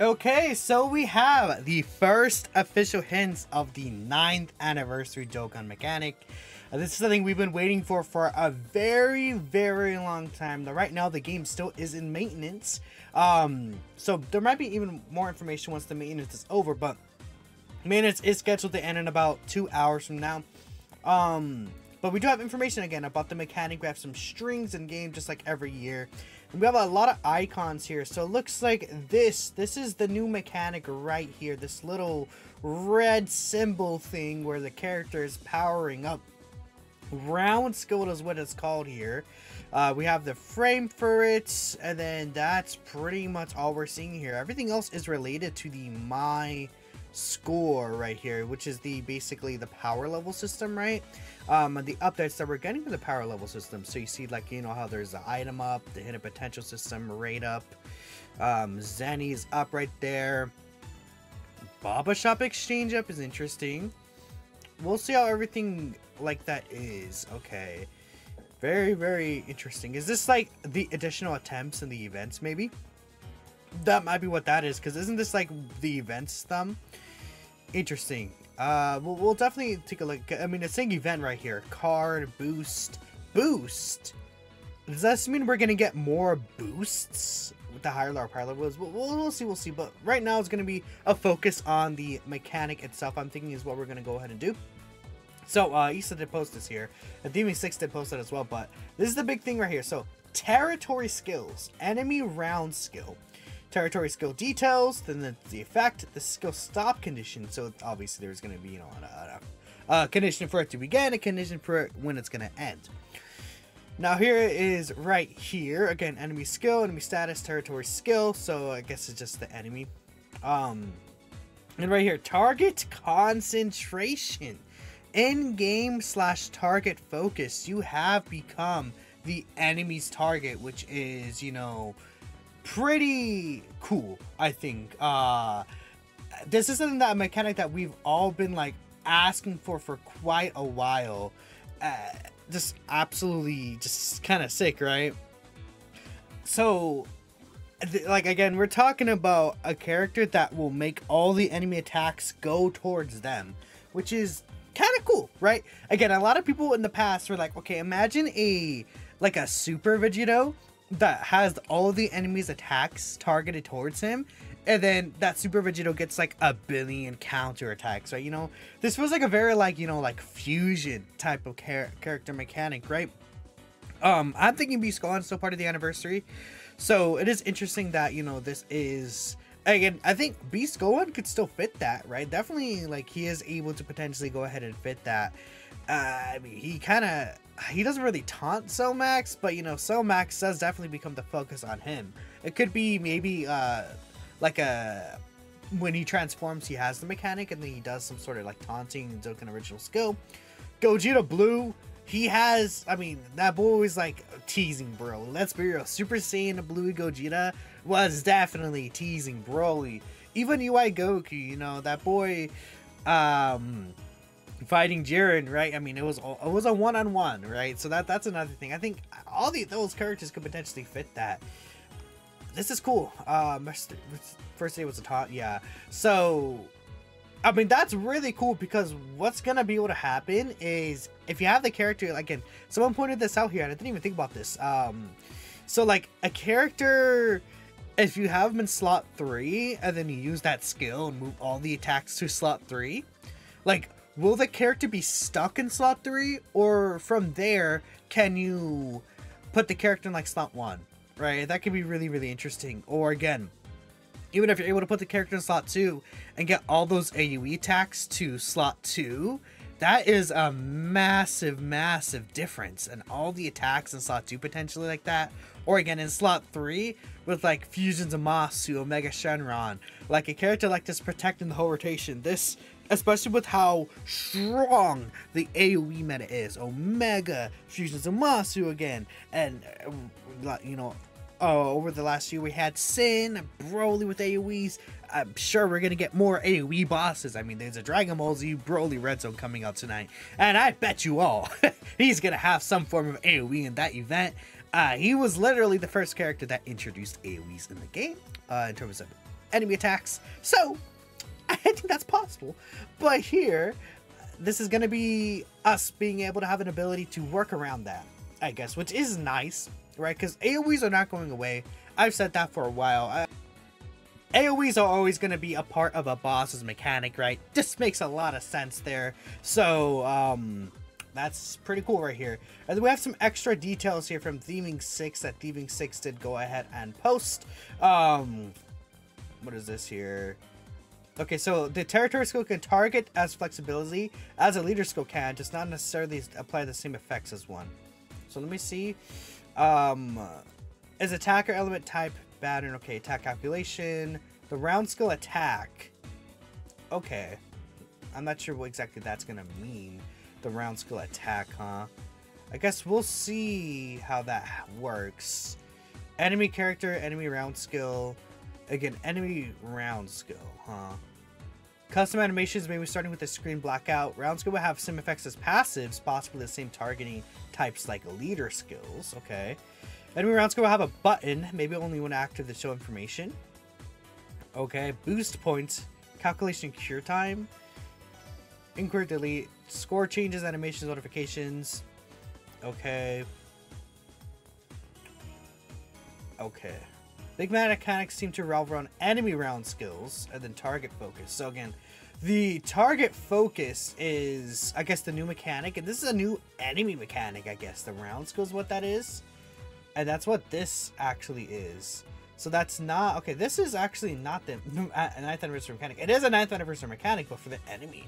Okay, so we have the first official hints of the 9th anniversary Dokkan mechanic. This is something we've been waiting for a very, very long time. Now, right now, the game still is in maintenance. So there might be even more information once the maintenance is over, but maintenance is scheduled to end in about 2 hours from now. But we do have information again about the mechanic. We have some strings in game just like every year. And we have a lot of icons here. So it looks like this is the new mechanic right here. This little red symbol thing where the character is powering up. Round skill is what it's called here. We have the frame for it. And then that's pretty much all we're seeing here. Everything else is related to the My Score right here, which is basically the power level system, right? The updates that we're getting for the power level system. So you see, like, you know how there's the item up, the hidden potential system rate up, Zenny's up right there. Baba Shop exchange up is interesting. We'll see how everything like that is. Okay, very, very interesting. Is this like the additional attempts in the events? Maybe that might be what that is, because isn't this like the events thumb? Interesting. We'll definitely take a look. I mean, it's saying event right here. Card boost. Does that mean we're gonna get more boosts with the higher our power level is? We'll see. But right now it's gonna be a focus on the mechanic itself. I'm thinking is what we're gonna go ahead and do. So Issa did post this here. DV6 did post it as well. But this is the big thing right here. So territory skills, enemy round skill. Territory skill details, then the effect, the skill stop condition. So obviously there's going to be, you know, a condition for it to begin, a condition for it when it's going to end. Now here it is right here. Again, enemy skill, enemy status, territory skill. So I guess it's just the enemy. And right here, target concentration. In-game / target focus. You have become the enemy's target, which is, you know, pretty cool, I think. This is something, that mechanic that we've all been like asking for quite a while. Just absolutely just kind of sick, right? So like, again, we're talking about a character that will make all the enemy attacks go towards them, which is kind of cool, right? Again, a lot of people in the past were like, okay, imagine a Super Vegito that has all of the enemy's attacks targeted towards him, and then that Super Vegito gets like 1 billion counter attacks, right? You know, this feels like a very, like, you know, like fusion type of character mechanic, right? I'm thinking Beast Gohan is still part of the anniversary, so it is interesting that, you know, this is, again, I think Beast Gohan could still fit that, right? Definitely, like, he is able to potentially go ahead and fit that. I mean, he doesn't really taunt Max, but, you know, Max does definitely become the focus on him. It could be maybe like when he transforms, he has the mechanic, and then he does some sort of like taunting Dokkan original skill. Gogeta Blue, he has, I mean, that boy was like teasing Broly. Let's be real, Super Saiyan Blue Gogeta was definitely teasing Broly. Even UI Goku, you know, that boy fighting Jiren, right? I mean, it was a one-on-one, right? So that's another thing. I think all those characters could potentially fit that. This is cool. First day was a taunt, yeah. So I mean, that's really cool, because what's gonna be able to happen is, if you have the character, again, someone pointed this out here and I didn't even think about this. So like a character, if you have him in slot 3 and then you use that skill and move all the attacks to slot 3, like, will the character be stuck in slot 3, or from there can you put the character in like slot 1, right? That could be really, really interesting. Or again, even if you're able to put the character in slot 2 and get all those AoE attacks to slot 2, that is a massive, massive difference. And all the attacks in slot 2 potentially like that. Or again, in slot 3 with like Fusions of Masu, Omega Shenron, like a character like this protecting the whole rotation. This, especially with how strong the AoE meta is. Omega, Fusions of Masu again. And, you know, over the last year we had Sin, Broly with AoEs. I'm sure we're going to get more AoE bosses. I mean, there's a Dragon Ball Z Broly Red Zone coming out tonight. And I bet you all, he's going to have some form of AoE in that event. He was literally the first character that introduced AoEs in the game, in terms of enemy attacks. So, I think that's possible. But here, this is going to be us being able to have an ability to work around that, I guess, which is nice, right? Because AoEs are not going away. I've said that for a while. AoEs are always going to be a part of a boss's mechanic, right? Just makes a lot of sense there. So, that's pretty cool right here. And then we have some extra details here from Thieving 6 that Thieving 6 did go ahead and post. What is this here? Okay, so the territory skill can target as flexibility as a leader skill can, just not necessarily apply the same effects as one. So let me see. Is attacker element type pattern? Okay, attack calculation. The round skill attack. Okay. I'm not sure what exactly that's gonna mean. The round skill attack, huh? I guess we'll see how that works. Enemy character, enemy round skill. Again, enemy round skill, huh? Custom animations may be starting with the screen blackout. Round skill will have some effects as passives, possibly the same targeting types like leader skills. Okay. Enemy round skill will have a button, maybe only when active to show information. Okay. Boost points, calculation cure time. Inquiry delete, score changes, animations, notifications. Okay. Okay. Big mechanics seem to revolve around enemy round skills and then target focus. So again, the target focus is, I guess, the new mechanic, and this is a new enemy mechanic, I guess. The round skill is what that is, and that's what this actually is. So that's not, okay, this is actually not the 9th anniversary mechanic. It is a 9th anniversary mechanic, but for the enemy.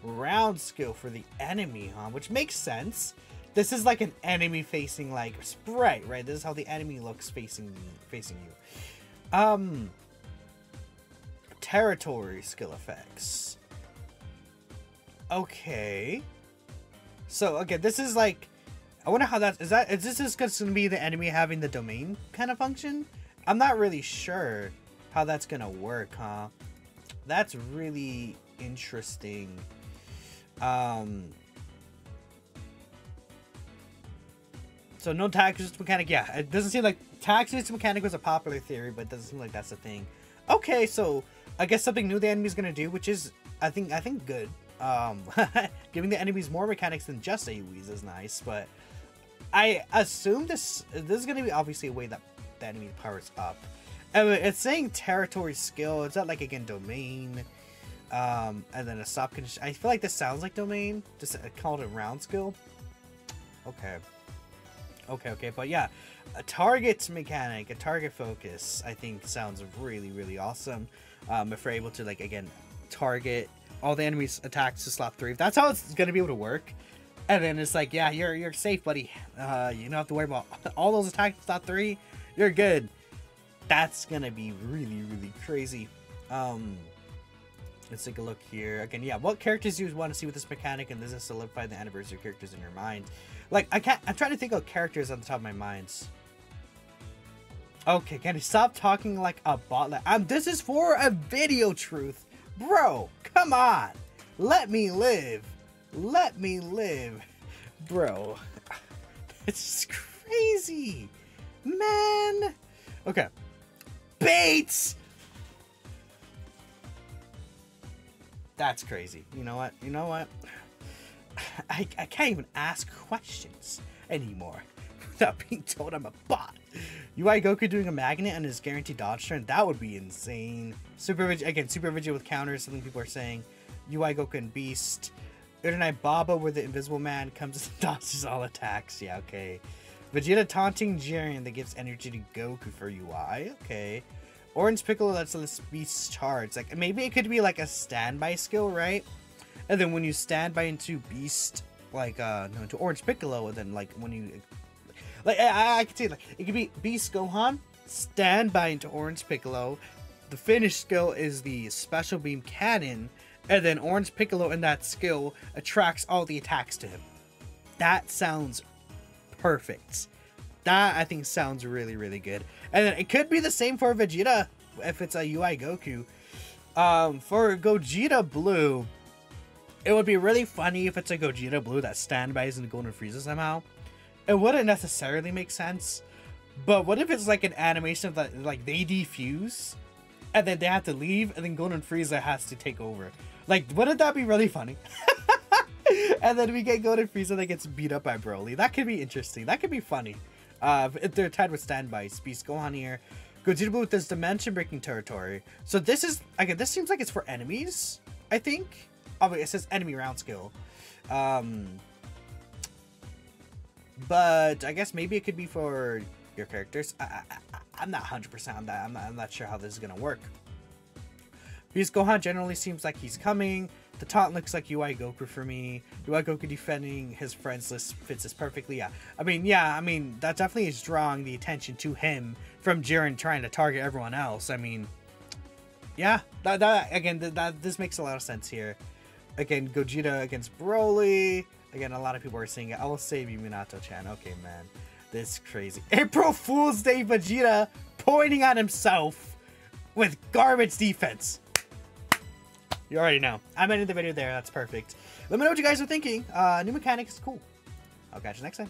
Round skill for the enemy, huh? Which makes sense. This is like an enemy facing like sprite, right? This is how the enemy looks facing you. Territory skill effects. Okay. So again, this is like, I wonder how is this just going to be the enemy having the domain kind of function? I'm not really sure how that's going to work, huh? That's really interesting. So no tag resist mechanic. Yeah, it doesn't seem like tag resist mechanic was a popular theory, but it doesn't seem like that's the thing. Okay, so I guess something new the enemy's gonna do, which is I think good. Giving the enemies more mechanics than just AoEs is nice, but I assume this is gonna be obviously a way that the enemy powers up. It's saying territory skill. Is that like again domain? And then a stop condition. I feel like this sounds like domain. Just call it a round skill. Okay. Okay, but yeah, a target mechanic, a target focus, I think sounds really, really awesome. If we're able to, like, again, target all the enemies' attacks to slot 3. If that's how it's gonna be able to work, and then it's like, yeah, you're safe, buddy. You don't have to worry about all those attacks to slot 3. You're good. That's gonna be really, really crazy. Let's take a look here. Again, yeah, what characters do you want to see with this mechanic, and does it solidify the anniversary characters in your mind? Like, I'm trying to think of characters on the top of my minds. Okay, can you stop talking like a bot? This is for a video, Truth. Bro, come on. Let me live. Let me live. Bro. It's crazy. Man. Okay. Bates! That's crazy. You know what? You know what? I can't even ask questions anymore without being told I'm a bot. UI Goku doing a magnet on his guaranteed dodge turn, that would be insane. Super Vigil with counters, something people are saying. UI Goku and Beast. Udinite Baba where the invisible man comes and dodges all attacks. Yeah, okay. Vegeta taunting Jiren that gives energy to Goku for UI. Okay. Orange Piccolo lets the Beast charge. Like, maybe it could be like a standby skill, right? And then when you stand by into Beast, like, no, into Orange Piccolo, and then, like, when you, like, I could see, like, it could be Beast Gohan, stand by into Orange Piccolo, the finish skill is the Special Beam Cannon, and then Orange Piccolo in that skill attracts all the attacks to him. That sounds perfect. That, I think, sounds really, really good. And then it could be the same for Vegeta, if it's a UI Goku. For Gogeta Blue, it would be really funny if it's a Gogeta Blue that standbys into Golden Frieza somehow. It wouldn't necessarily make sense. But what if it's like an animation that like they defuse and then they have to leave, and then Golden Frieza has to take over. Like, wouldn't that be really funny? And then we get Golden Frieza that gets beat up by Broly. That could be interesting. That could be funny. If they're tied with standbys. Beast Gohan here. Gogeta with this dimension-breaking territory. So this is, again, this seems like it's for enemies, I think. Oh, wait, it says enemy round skill. But I guess maybe it could be for your characters. I'm not 100% on that. I'm not sure how this is going to work. Beast Gohan generally seems like he's coming. The taunt looks like UI Goku for me. UI Goku defending his friends list fits this perfectly. Yeah, I mean, that definitely is drawing the attention to him from Jiren trying to target everyone else. I mean, yeah, this makes a lot of sense here. Again, Gogeta against Broly. Again, a lot of people are saying it. I will save you, Minato-chan. Okay, man, this is crazy. April Fool's Day Vegeta pointing at himself with garbage defense. You already know. I'm ending the video there. That's perfect. Let me know what you guys are thinking. New mechanic is cool. I'll catch you next time.